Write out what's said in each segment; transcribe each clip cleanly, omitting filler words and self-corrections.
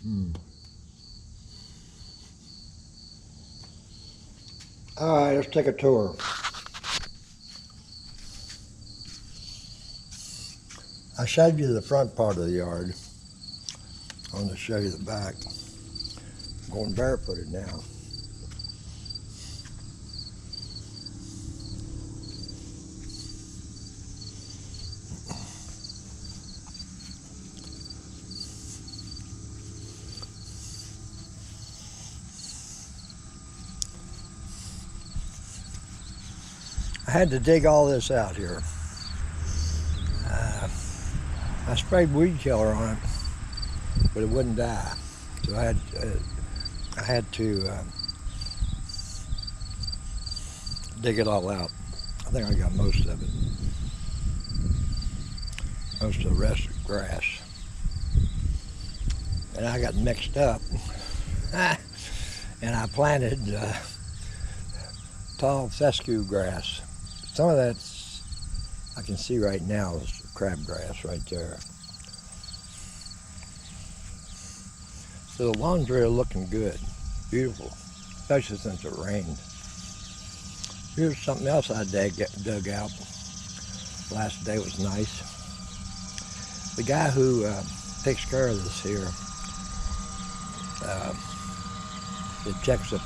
All right, let's take a tour. I showed you the front part of the yard. I want to show you the back. I'm going barefooted now. I had to dig all this out here. I sprayed weed killer on it, but it wouldn't die. So I had to dig it all out. I think I got most of it. Most of the rest is grass. And I got mixed up. And I planted tall fescue grass. Some of that's I can see right now is crabgrass right there. So the lawn's really looking good, beautiful, especially since it rained. Here's something else I dug out. Last day was nice. The guy who takes care of this here, it checks the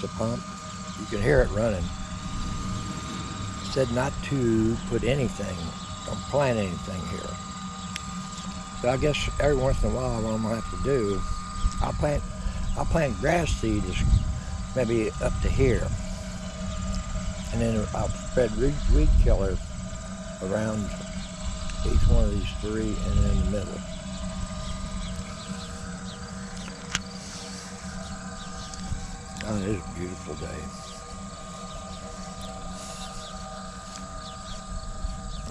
pump. You can hear it running. Said not to put anything or plant anything here. So I guess every once in a while what I'm gonna have to do, I'll plant grass seed maybe up to here. And then I'll spread weed killer around each one of these three and then in the middle. Oh, it is a beautiful day.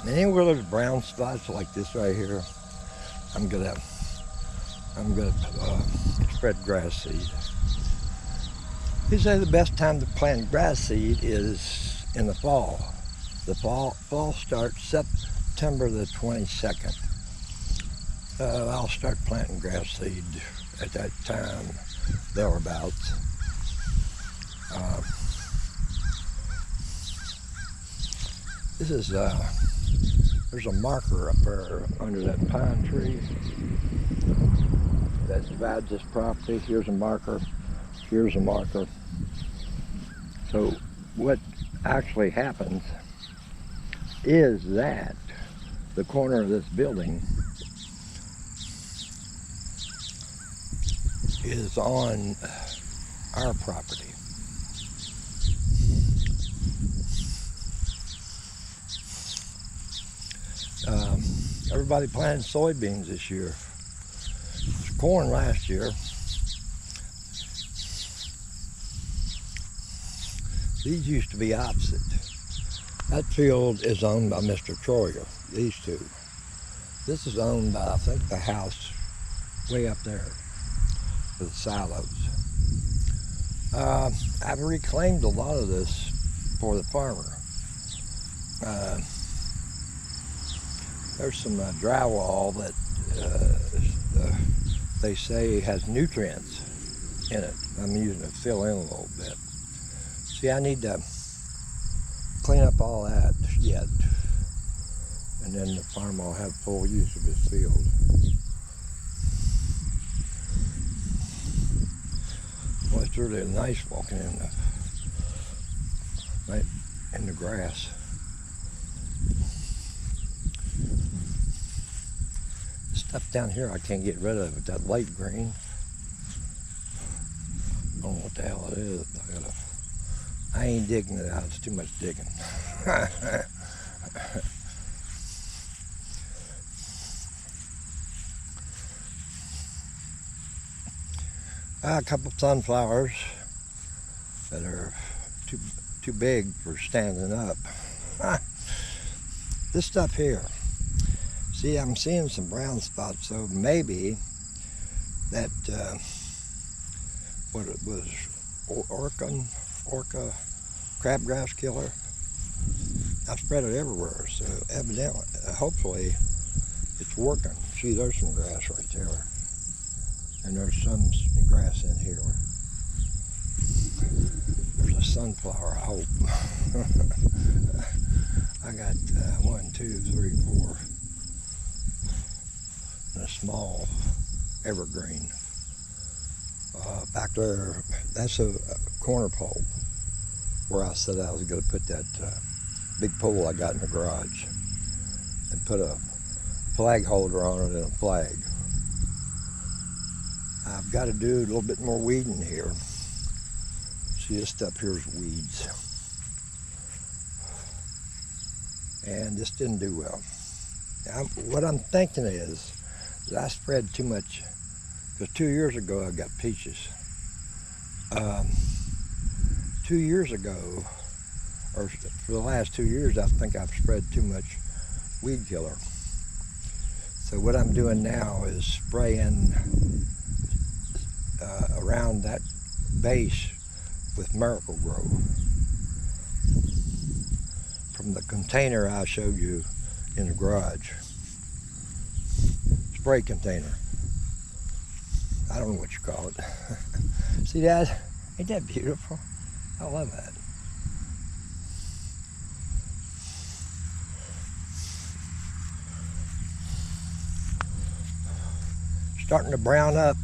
And anywhere there's brown spots like this right here, I'm gonna spread grass seed. They say the best time to plant grass seed is in the fall. The fall starts September the 22nd. I'll start planting grass seed at that time, thereabouts. This is there's a marker up there under that pine tree that divides this property. Here's a marker. Here's a marker. So what actually happens is that the corner of this building is on our property. Everybody planted soybeans this year. It was corn last year. These used to be opposite. That field is owned by Mr. Troyer, these two. This is owned by, I think, the house way up there with the silos. I've reclaimed a lot of this for the farmer. There's some drywall that they say has nutrients in it. I'm using it to fill in a little bit. See, I need to clean up all that yet, and then the farmer will have full use of his field. Well, it's really nice walking in the grass. Stuff down here I can't get rid of it, that light green. I don't know what the hell it is. I ain't digging it out, it's too much digging. A couple sunflowers that are too big for standing up. This stuff here. See, I'm seeing some brown spots, so maybe that, what it was, orca crabgrass killer. I spread it everywhere, so evidently, hopefully, it's working. See, there's some grass right there. And there's some grass in here. There's a sunflower, I hope. I got 1, 2, 3, 4. And a small evergreen. Back there, that's a corner pole where I said I was going to put that big pole I got in the garage and put a flag holder on it and a flag. I've got to do a little bit more weeding here. See, this stuff here is weeds. And this didn't do well. What I'm thinking is that I spread too much, because 2 years ago I got peaches. 2 years ago, or for the last 2 years, I think I've spread too much weed killer. So what I'm doing now is spraying around that base with Miracle-Gro from the container I showed you in the garage. Spray container. I don't know what you call it. See that? Ain't that beautiful? I love that. Starting to brown up.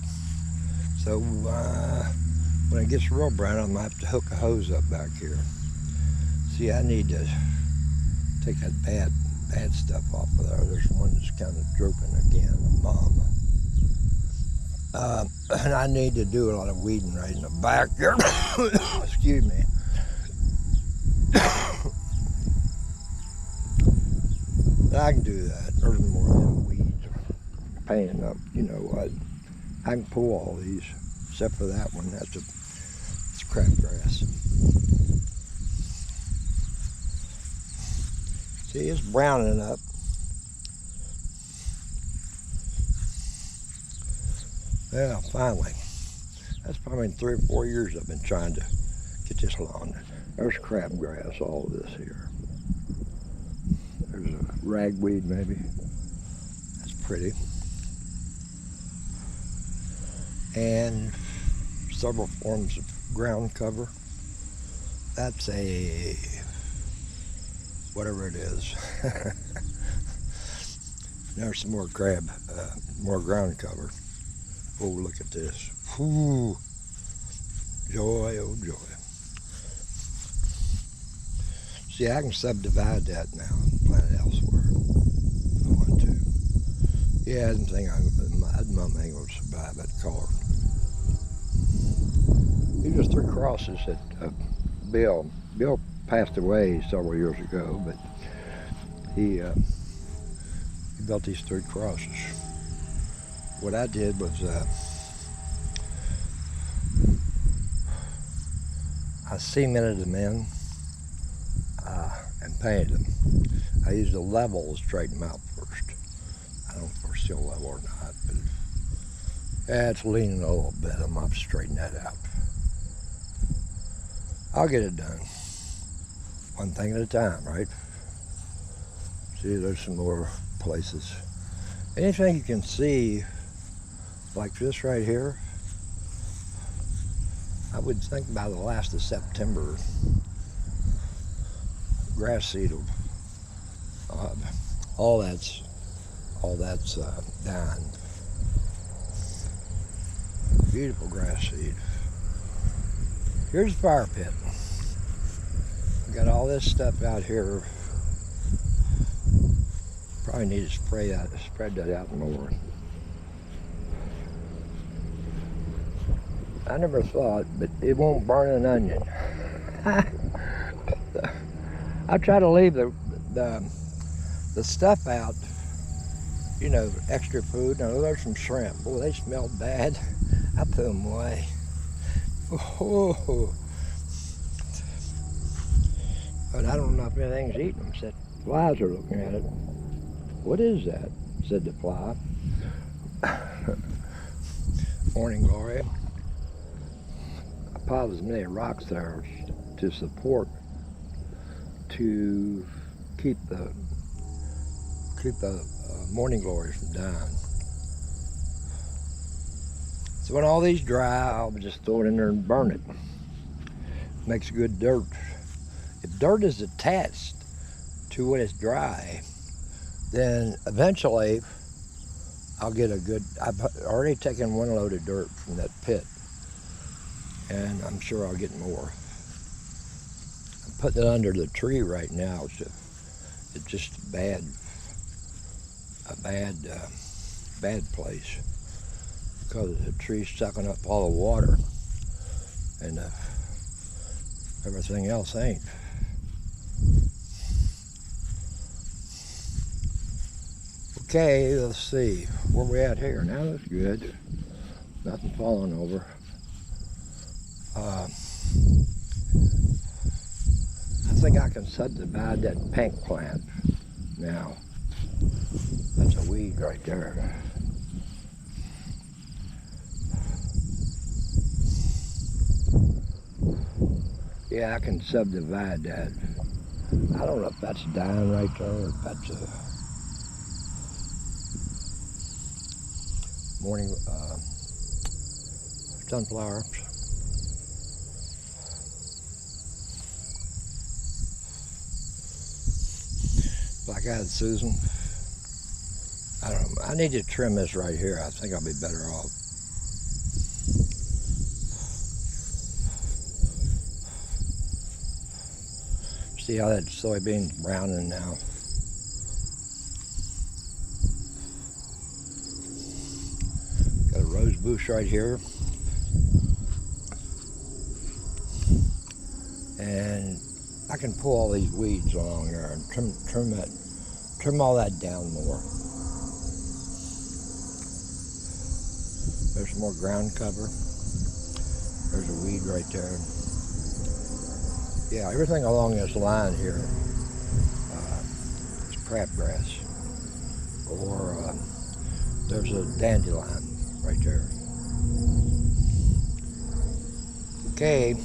So when it gets real brown, I'm going to have to hook a hose up back here. See, I need to take that bad stuff off of there. There's one that's kind of drooping again, a mama. And I need to do a lot of weeding right in the back here. Excuse me. I can do that. There's more of them weeds painting up. You know what? I can pull all these, except for that one. It's crabgrass. See, it's browning up. Yeah, finally. That's probably 3 or 4 years I've been trying to get this lawn. There's crabgrass, all this here. There's a ragweed maybe. That's pretty. And several forms of ground cover. That's a, whatever it is. There's some more more ground cover. Oh, look at this. Whew. Joy, oh joy. See, I can subdivide that now and plant it elsewhere if I want to. Yeah, I didn't think that mum ain't going to survive that color. These are 3 crosses that Bill passed away several years ago, but he built these 3 crosses. What I did was I cemented them in and painted them. I used a level to straighten them out first. I don't know if they're still level or not, but yeah, it's leaning a little bit. I'm going to straighten that out. I'll get it done. One thing at a time, right? See, there's some more places. Anything you can see, like this right here, I would think by the last of September, grass seed will, all that's done. Beautiful grass seed. Here's the fire pit. We got all this stuff out here. Probably need to spread that out more. I never thought, but it won't burn an onion. I try to leave the stuff out, you know, extra food. Now there's some shrimp. Oh, they smelled bad. I put them away. Oh. But I don't know if anything's eating them. Said flies are looking at it. What is that? Said the fly. Morning glory. I piled as many rocks there to support, to keep the morning glories from dying. So when all these dry, I'll just throw it in there and burn it. Makes good dirt. If dirt is attached to when it's dry, then eventually I'll get a good, I've already taken 1 load of dirt from that pit, and I'm sure I'll get more. I'm putting it under the tree right now. It's just a bad place, because the tree's sucking up all the water, and everything else ain't. Okay, let's see where we at here. Now that's good. Nothing falling over. I think I can subdivide that pink plant now. That's a weed right there. Yeah, I can subdivide that. I don't know if that's dying right there or if that's a morning sunflower. Black-eyed Susan. I don't know. I need to trim this right here. I think I'll be better off. See how that soybean's browning now. Got a rose bush right here. And I can pull all these weeds along there and trim all that down more. There's more ground cover. There's a weed right there. Yeah, everything along this line here is crabgrass. Or there's a dandelion right there. Okay.